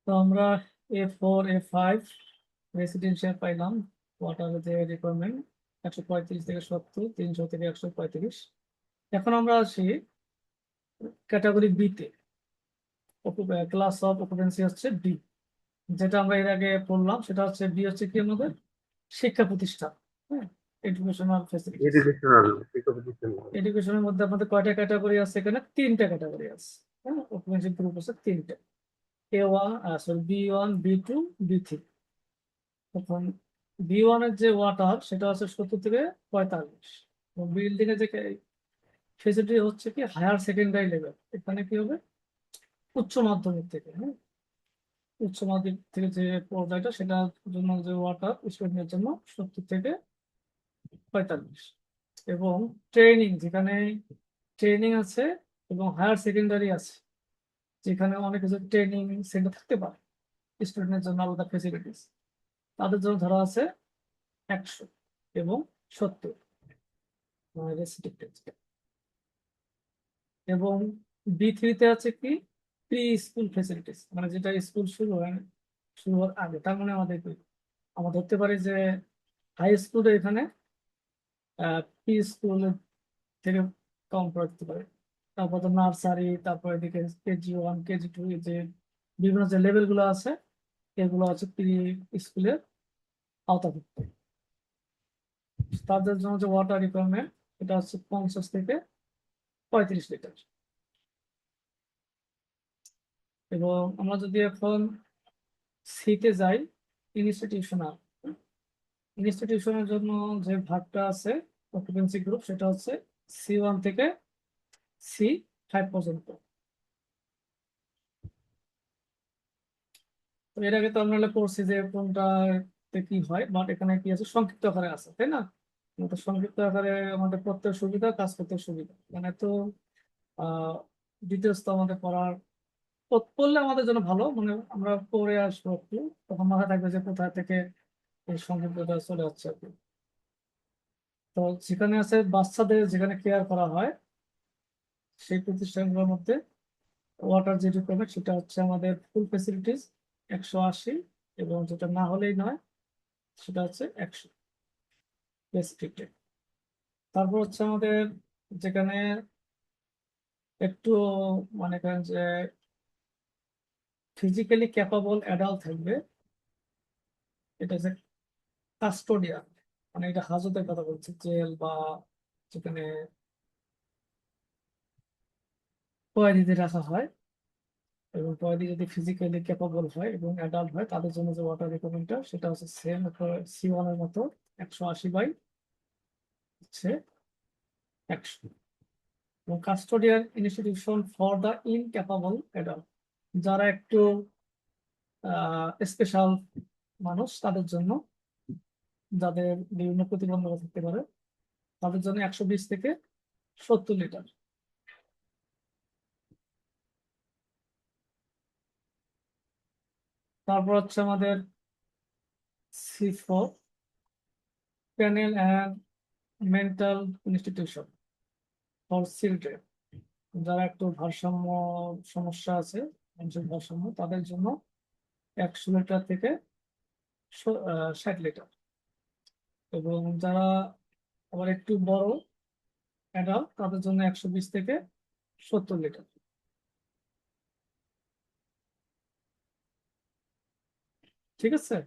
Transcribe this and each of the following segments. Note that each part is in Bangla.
তো আমরা A4 A5 রেসিডেন্সিয়াল পাইলাম। ওয়াটার যে রিকোয়ারমেন্ট 135 থেকে 70, 300 থেকে 135। এখন আমরা আসি ক্যাটাগরি বি তে। ক্লাস অফ অকুপেন্সি হচ্ছে বি। যেটা আমরা এর আগে পড়লাম সেটা হচ্ছে বি, হচ্ছে কি আমাদের শিক্ষা প্রতিষ্ঠান। হ্যাঁ, এডুকেশনাল ফ্যাসিলিটিস। এডুকেশনাল শিক্ষা প্রতিষ্ঠান। এডুকেশনের মধ্যে আমাদের কয়টা ক্যাটাগরি আছে? এখানে তিনটা ক্যাটাগরি আছে। হ্যাঁ, অকুপেন্সি গ্রুপ আছে তিনটা। A1, sorry, B1 B2 B3। এখন B1 এর যে ওয়াটার সেটা হচ্ছে 70 থেকে 45। বিল্ডিং এর যে ফেসিলিটি হচ্ছে কি হায়ার সেকেন্ডারি লেভেল। এখানে কি হবে? উচ্চ মাধ্যমিক থেকে। হ্যাঁ, উচ্চ মাধ্যমিক থেকে যে পর্যায়টা সেটার জন্য যে ওয়াটার স্টুডেন্টের জন্য 70 থেকে 45। এবং ট্রেনিং, যেখানে ট্রেনিং আছে এবং হায়ার সেকেন্ডারি আছে, যেখানে অনেক কিছু ট্রেনিং সেন্টার থাকতে পারে স্টুডেন্টের জন্য আলাদা ফেসিলিটিস, তাদের জন্য ধরা আছে 100 এবং 70 রেস্ট্রিক্টেড। এবং B3-তে আছে কি প্রি স্কুল ফেসিলিটিস, মানে যেটা স্কুল শুরু হওয়ার আগে। তার মানে আমাদের কি, আমরা ধরতে পারি যে হাই স্কুলে এখানে প্রি স্কুল থেকে কম পড়তে পারে। তারপর তো নার্সারি, তারপর এদিকে KG1 KG2, যে বিভিন্ন যে লেভেল গুলো আছে এগুলো হচ্ছে প্রি স্কুলের আওতাভুক্ত। তাদের জন্য যে ওয়াটার রিকোয়ারমেন্ট এটা হচ্ছে 50 থেকে 35 লিটার। এবং আমরা যদি এখন সিতে যাই, ইনস্টিটিউশনাল। ইনস্টিটিউশনের জন্য যে ভাগটা আছে অকুপেন্সি গ্রুপ, সেটা হচ্ছে C1 থেকে C5 পর্যন্ত। তো এর আগে তো আমরা পড়ছি যে কোনটাতে কি হয়, বাট এখানে কি আছে সংক্ষিপ্ত আকারে আছে, তাই না? তো সংক্ষিপ্ত আকারে আমাদের পড়তে সুবিধা, কাজ করতে সুবিধা। মানে তো আহ ডিটেলস তো আমাদের পড়ার পড়লে আমাদের জন্য ভালো, মানে আমরা পড়ে আসবো একটু, তখন মাথায় থাকবে যে কোথা থেকে এই সংক্ষিপ্তটা চলে যাচ্ছে আর কি। তো যেখানে আছে বাচ্চাদের যেখানে কেয়ার করা হয় সেই প্রতিষ্ঠানগুলোর মধ্যে ওয়াটার যে রিকোয়ারমেন্ট সেটা হচ্ছে আমাদের ফুল ফেসিলিটিস 180, এবং যেটা না হলেই নয় সেটা হচ্ছে 100 রেস্ট্রিক্টেড। তারপর হচ্ছে আমাদের যেখানে একটু মনে করেন যে ফিজিক্যালি ক্যাপাবল অ্যাডাল্ট থাকবে, এটা হচ্ছে কাস্টোডিয়ান। মানে এটা হাজতের কথা বলছে, জেল বা যেখানে কয়েদিদের রাখা হয়। এবং কয়েদি যদি ফিজিক্যালি ক্যাপাবল হয় এবং অ্যাডাল্ট হয়, তাদের জন্য যে ওয়াটার রিকোয়ারমেন্টটা সেটা হচ্ছে সেম C1 এর মতো 180/হচ্ছে 100। এবং custodial institution for the incapable adult, যারা একটু স্পেশাল মানুষ, তাদের জন্য, যাদের বিভিন্ন প্রতিবন্ধকতা থাকতে পারে, তাদের জন্য 120 থেকে 70 লিটার। তারপর হচ্ছে আমাদের C4 panel and mental institution for children, যারা একটু ভারসাম্য সমস্যা আছে, মানসিক ভারসাম্য, তাদের জন্য 100 লিটার থেকে 60 লিটার। এবং যারা আবার একটু বড় অ্যাডাল্ট, তাদের জন্য 120 থেকে 70 লিটার। ঠিক আছে।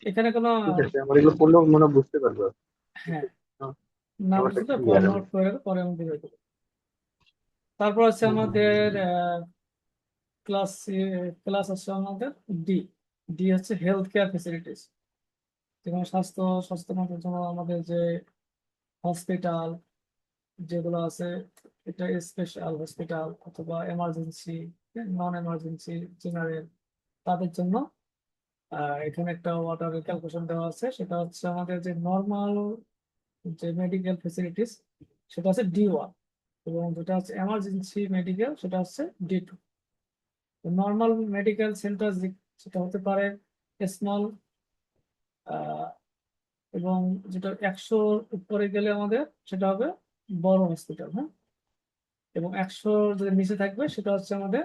এখানে কোনো ঠিক আছে, আমার এগুলো পড়লেও মনে হয় বুঝতে পারবো। হ্যাঁ, হ্যাঁ, না ব্যাপারটা বুঝলে পরে ক্লিয়ার নোট করে পরে আমি বুঝাই দেবো। তারপর আছে আমাদের ক্লাস ক্লাস আছে আমাদের ডি। ডি হচ্ছে হেলথ কেয়ার ফেসিলিটিস, যেমন স্বাস্থ্য সচেতনতার জন্য আমাদের যে হসপিটাল যেগুলো আছে, এটা স্পেশাল হসপিটাল অথবা এমার্জেন্সি, নন এমার্জেন্সি, জেনারেল, তাদের জন্য এখানে একটা ওয়াটার ক্যালকুলেশন দেওয়া আছে। সেটা হচ্ছে আমাদের যে নর্মাল যে মেডিকেল ফেসিলিটিস সেটা হচ্ছে D1, এবং যেটা হচ্ছে এমার্জেন্সি মেডিকেল সেটা হচ্ছে D2। নর্মাল মেডিকেল সেন্টার সেটা হতে পারে স্মল, এবং যেটা 100 উপরে গেলে আমাদের সেটা হবে বড় হসপিটাল। হ্যাঁ, এবং 100 যে নিচে থাকবে সেটা হচ্ছে আমাদের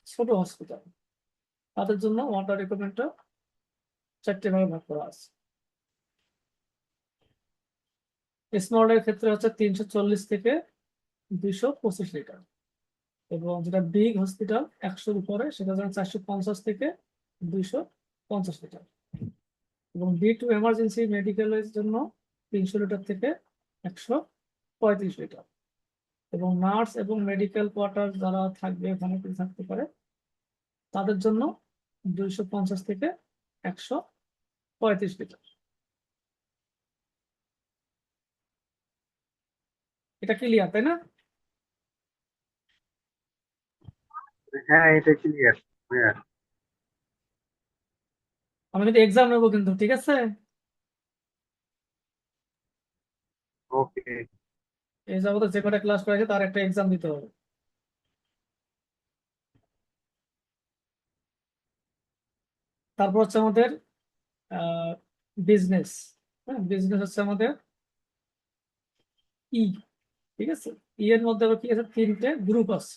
ছোট হসপিটাল। তাদের জন্য ওয়াটার রিকোয়ারমেন্টটা 4টে ভাগে ভাগ করা আছে। স্মলের ক্ষেত্রে হচ্ছে 340 থেকে 225 লিটার, এবং যেটা বিগ হসপিটাল 100-র উপরে সেটা হচ্ছে 450 থেকে 250 লিটার, এবং B2 এমার্জেন্সি মেডিকেলের জন্য 300 লিটার থেকে 135 লিটার, এবং নার্স এবং মেডিকেল কোয়ার্টার যারা থাকবে ওখানে থাকতে পারে তাদের জন্য 250 থেকে 135 লিটার। এটা ক্লিয়ার, তাই না? হ্যাঁ, এটা ক্লিয়ার। হ্যাঁ। আমি কিন্তু এক্সাম নেবো কিন্তু, ঠিক আছে? ওকে। এই যাবতীয় যে কটা ক্লাস করেছে তার একটা এক্সাম দিতে হবে। তারপর হচ্ছে আমাদের বিজনেস। হ্যাঁ, বিজনেস হচ্ছে আমাদের ই, ঠিক আছে? এর মধ্যে আবার কি আছে, 3টে গ্রুপ আছে।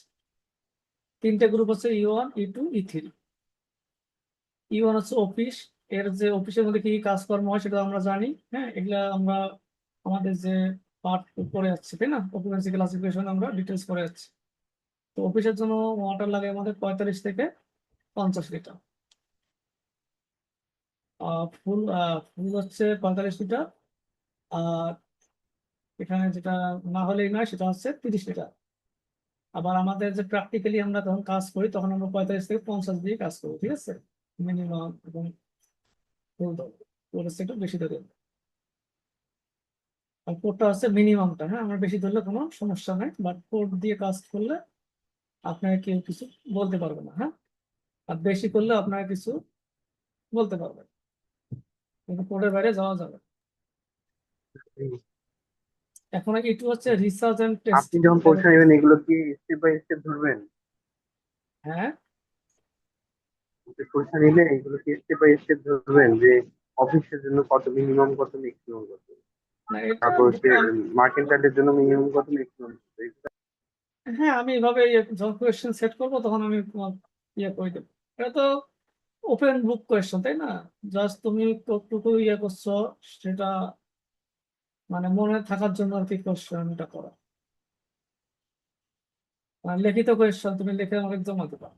3টে গ্রুপ আছে, E1, E2, E3। E1 হচ্ছে অফিস। এর যে অফিসের মধ্যে কি কি কাজকর্ম হয় সেটা আমরা জানি। হ্যাঁ, এগুলা আমরা আমাদের যে পার্ট পড়ে যাচ্ছে, তাই না? অকুপেন্সি ক্লাসিফিকেশন আমরা ডিটেলস পড়ে যাচ্ছি। তো অফিসের জন্য ওয়াটার লাগে আমাদের 45 থেকে 50 লিটার। ফুল ফুল হচ্ছে 45 লিটার। আর এখানে যেটা না হলেই নয় সেটা হচ্ছে 30 লিটার। আবার আমাদের যে প্র্যাকটিক্যালি আমরা তখন কাজ করি তখন আমরা 45 থেকে 50 দিয়ে কাজ করি, ঠিক আছে? মিনিমাম এবং ফুল দল একটু বেশি ধরে। আর কোডটা হচ্ছে মিনিমামটা। হ্যাঁ, আমরা বেশি ধরলে কোনো সমস্যা নাই, বাট কোড দিয়ে কাজ করলে আপনাকে কেউ কিছু বলতে পারবে না। হ্যাঁ, আর বেশি করলে আপনাকে কিছু বলতে পারবে, কিন্তু কোডের বাইরে যাওয়া যাবে না। এখন একটু হচ্ছে রিসার্চ এন্ড আপনি টেস্টিং। যখন পরীক্ষা নেবেন এগুলো কি স্টেপ বাই স্টেপ ধরবেন? হ্যাঁ, যে পরীক্ষা নিলে এগুলো কি স্টেপ বাই স্টেপ ধরবেন, যে অফিসের জন্য কত মিনিমাম, কত ম্যাক্সিমাম কত, না এটা তারপর হচ্ছে মার্কেন্টাইলের জন্য মিনিমাম কত ম্যাক্সিমাম কত? হ্যাঁ, আমি এভাবে যখন কোয়েশ্চেন সেট করবো তখন আমি তোমার করে দেবো। এটা তো ওপেন বুক কোয়েশ্চেন, তাই না? জাস্ট তুমি কতটুকু করছো সেটা মানে মনে থাকার জন্য আর কি কোয়েশ্চেনটা করা। লিখিত কোয়েশ্চেন তুমি লিখে আমাকে জমা দেবা।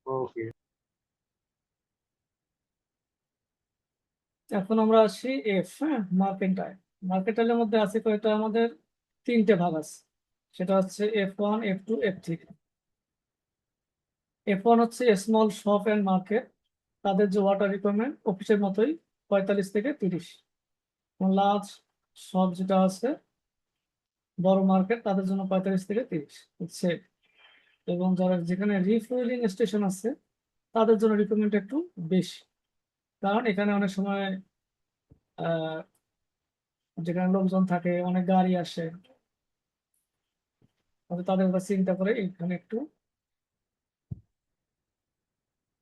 ওকে। এখন আমরা আসি এফ। হ্যাঁ, মার্কেন্টাইল। মার্কেন্টাইলের মধ্যে আছে কয়টা, আমাদের 3টে ভাগ আছে। সেটা হচ্ছে F1, F2, F3। F1 হচ্ছে স্মল শপ অ্যান্ড মার্কেট। তাদের যে ওয়াটার রিকোয়ারমেন্ট অফিসের মতোই 45 থেকে 30। লার্জ শপ যেটা আছে, বড় মার্কেট, তাদের জন্য 45 থেকে 30 হচ্ছে। এবং যারা যেখানে রিফুয়েলিং স্টেশন আছে তাদের জন্য রিকোয়ারমেন্ট একটু বেশি, কারণ এখানে অনেক সময় আহ যেখানে লোকজন থাকে, অনেক গাড়ি আসে, তাদের কথা চিন্তা করে এখানে একটু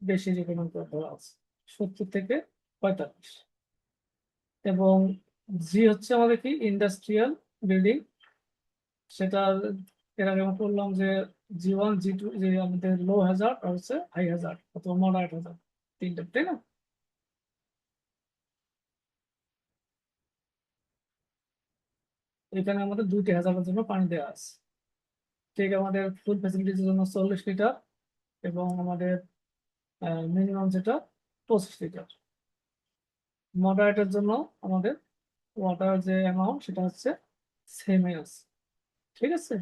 বেশি রিকমেন্ড করে ধরা আছে, 70 থেকে 45। এবং জি হচ্ছে আমাদের কি ইন্ডাস্ট্রিয়াল বিল্ডিং। সেটা এর আগে আমরা বললাম যে G1, G2 যে আমাদের লো হ্যাজার্ড আর হচ্ছে হাই হ্যাজার্ড অথবা মডারেট হ্যাজার্ড, 3টে, তাই না? এখানে আমাদের 2টে হ্যাজার্ডের জন্য পানি দেওয়া আছে। ঠিক, আমাদের ফুল ফ্যাসিলিটির জন্য 40 লিটার, এবং আমাদের মিনিমাম যেটা 25 লিটার। মডারেটের জন্য আমাদের ওয়াটার যে অ্যামাউন্ট সেটা হচ্ছে সেমই আছে, ঠিক আছে?